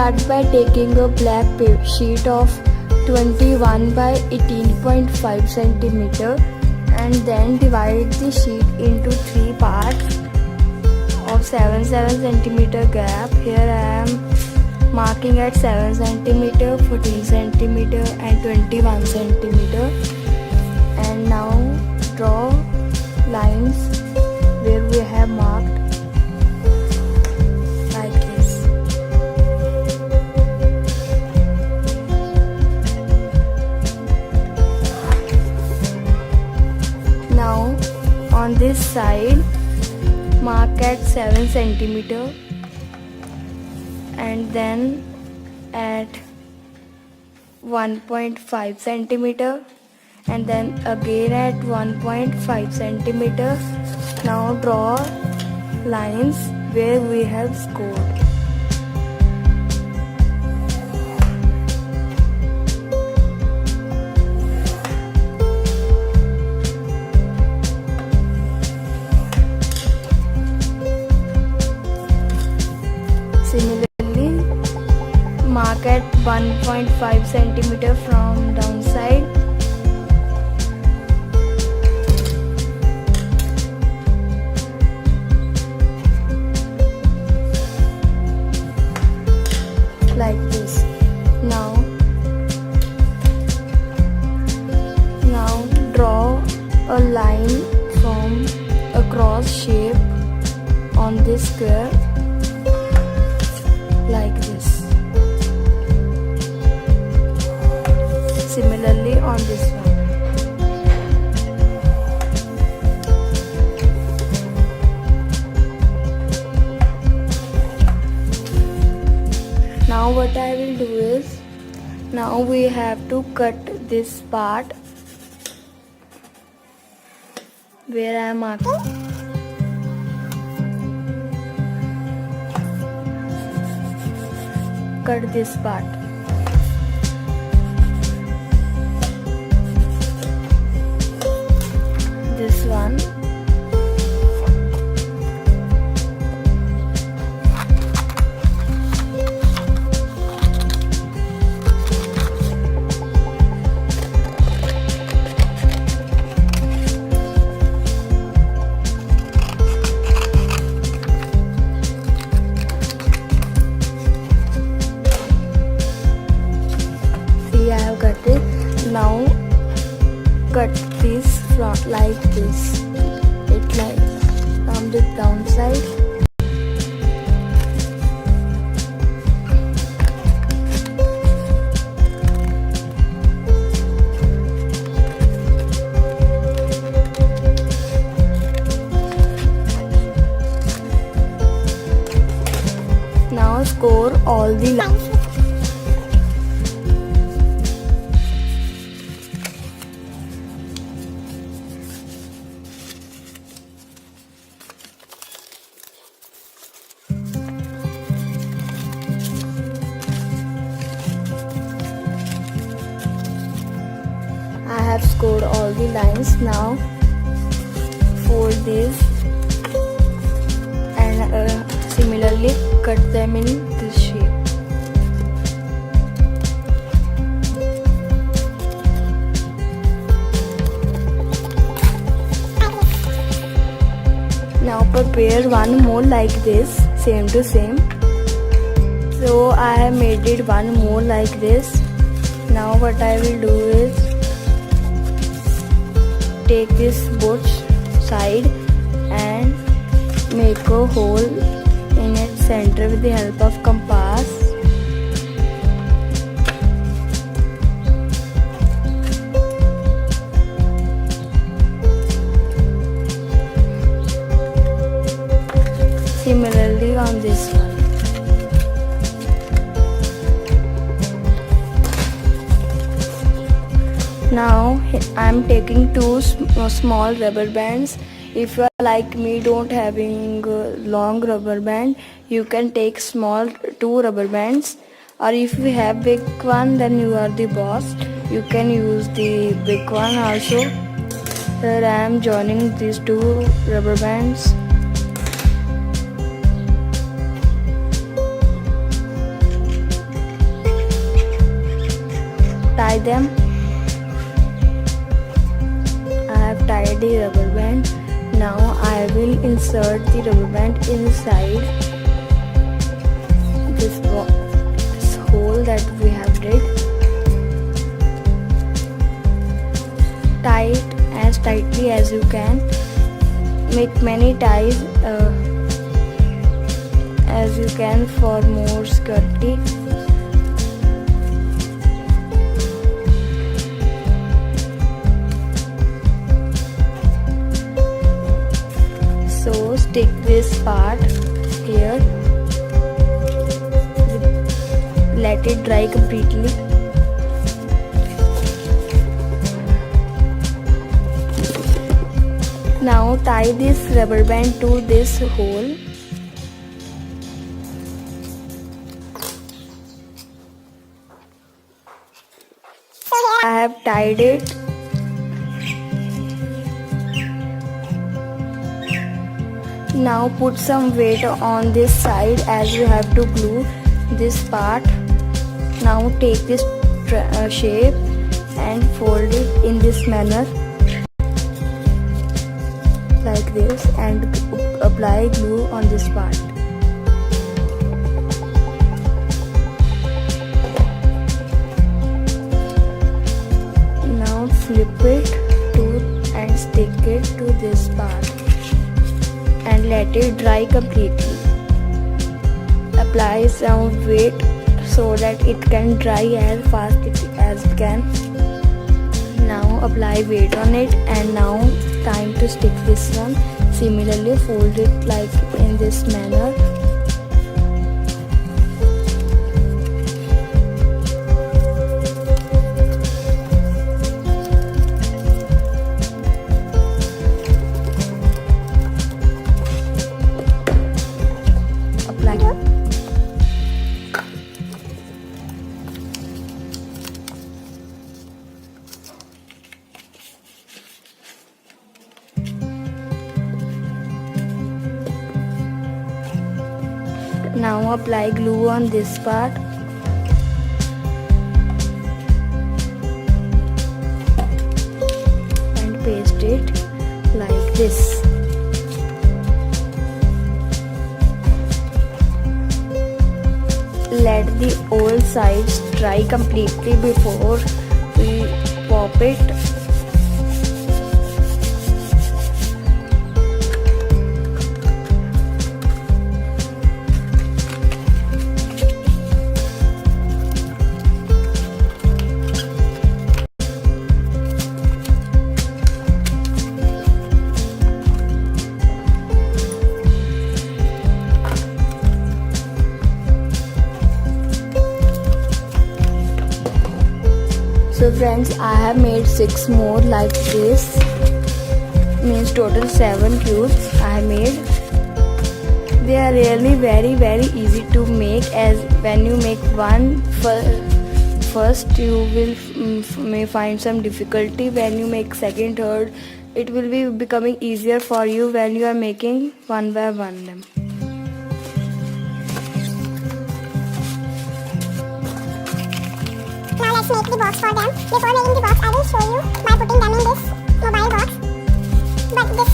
Start by taking a black sheet of 21 by 18.5 centimeter and then divide the sheet into 3 parts of 7 centimeter gap. Here I am marking at 7 centimeter, 14 centimeter and 21 centimeter. And now draw lines where we have marked like this. Now on this side mark at 7 centimeter and then at 1.5 centimeter and then again at 1.5 centimeter. Now draw lines where we have scored. Similarly, mark at 1.5 centimeter from downside. Like this. Now draw a line from a cross shape on this square like this. Similarly on this one. Now what I will do is, now we have to cut this part where I am marking. Cut this part. This one. I have cut it. Now cut this from like this. It like from the downside. Now score all the lines. I have scored all the lines. Now fold this and similarly cut them in this shape. Now prepare one more like this, same to same. So I have made it one more like this. Now what I will do is take this both side and make a hole in its center with the help of compass. Similarly on this one. Now I am taking two small rubber bands. If you are like me, don't having long rubber band, you can take small 2 rubber bands, or if you have big one, then you are the boss. You can use the big one also. Here I am joining these 2 rubber bands. tie them. I have tied the rubber band. Now I will insert the rubber band inside this hole that we have did. Tie it as tightly as you can. Make many ties as you can for more security. So stick this part here. Let it dry completely. Now tie this rubber band to this hole. I have tied it. Now put some weight on this side as you have to glue this part. Now take this shape and fold it in this manner like this and apply glue on this part. Now flip it and stick it to this part and let it dry completely. Apply some weight so that it can dry as fast as it can. Now apply weight on it, and now time to stick this one. Similarly fold it like in this manner. Now apply glue on this part. And paste it like this. Let the all sides dry completely before we pop it. So friends, I have made 6 more like this, means total 7 cubes I have made. They are really very easy to make, as when you make one first you will may find some difficulty. When you make second, third, it will be becoming easier for you when you are making one by one them. Make the box for them. Before making the box, I will show you by putting them in this mobile box. But this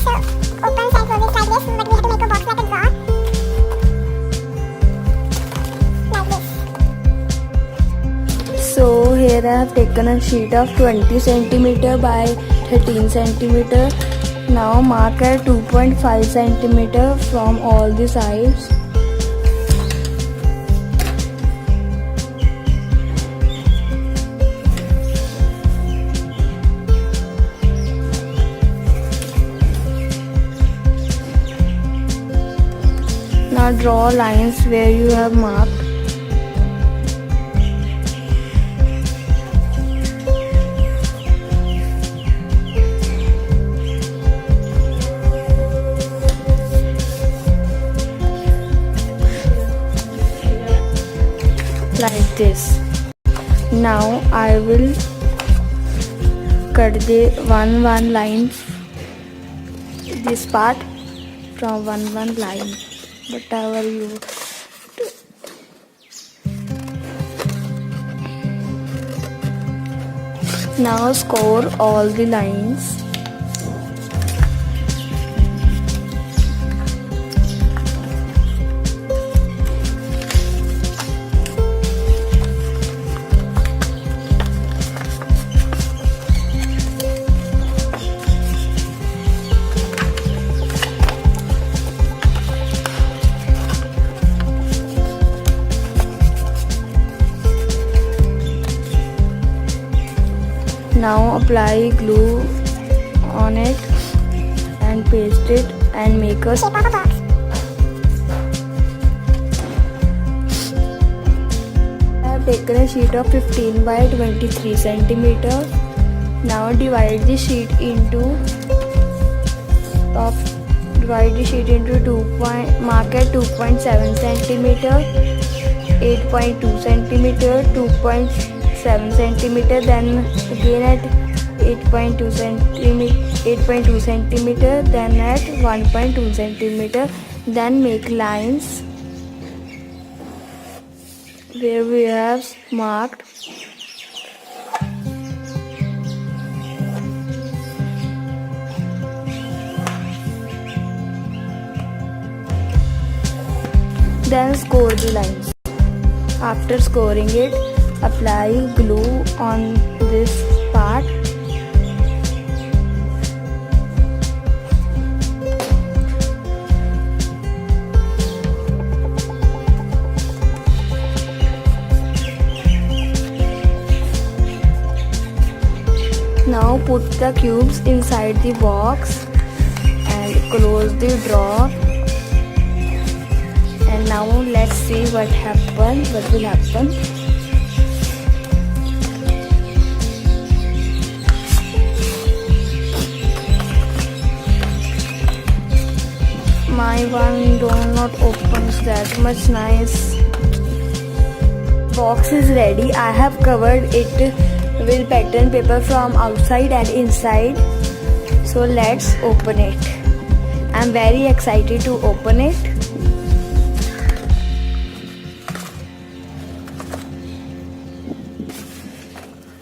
opens and closes like this, but we have to make a box like a drawer. Like this. So here I have taken a sheet of 20 cm by 13 cm. Now mark at 2.5 cm from all the sides. Now draw lines where you have marked. Like this. Now I will cut the one line, this part from one line, whatever you do. Now score all the lines. Now apply glue on it and paste it and make a shape of a box. I have taken a sheet of 15 by 23 centimeter. Now divide the sheet into mark at 2.7 centimeter, 8.2 centimeter, 2.7 centimeter, then again at 8.2 centimeter, then at 1.2 centimeter. Then make lines where we have marked. Then score the lines. After scoring it, apply glue on this part. Now put the cubes inside the box and close the drawer. And now let's see what will happen. My one do not opens that much nice. Box is ready. I have covered it with pattern paper from outside and inside. So let's open it. I'm very excited to open it.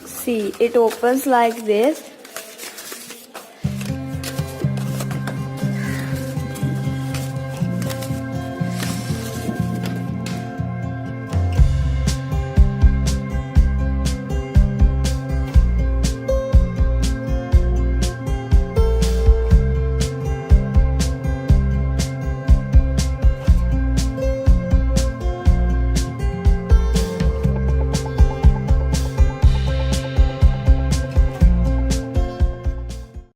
See, it opens like this.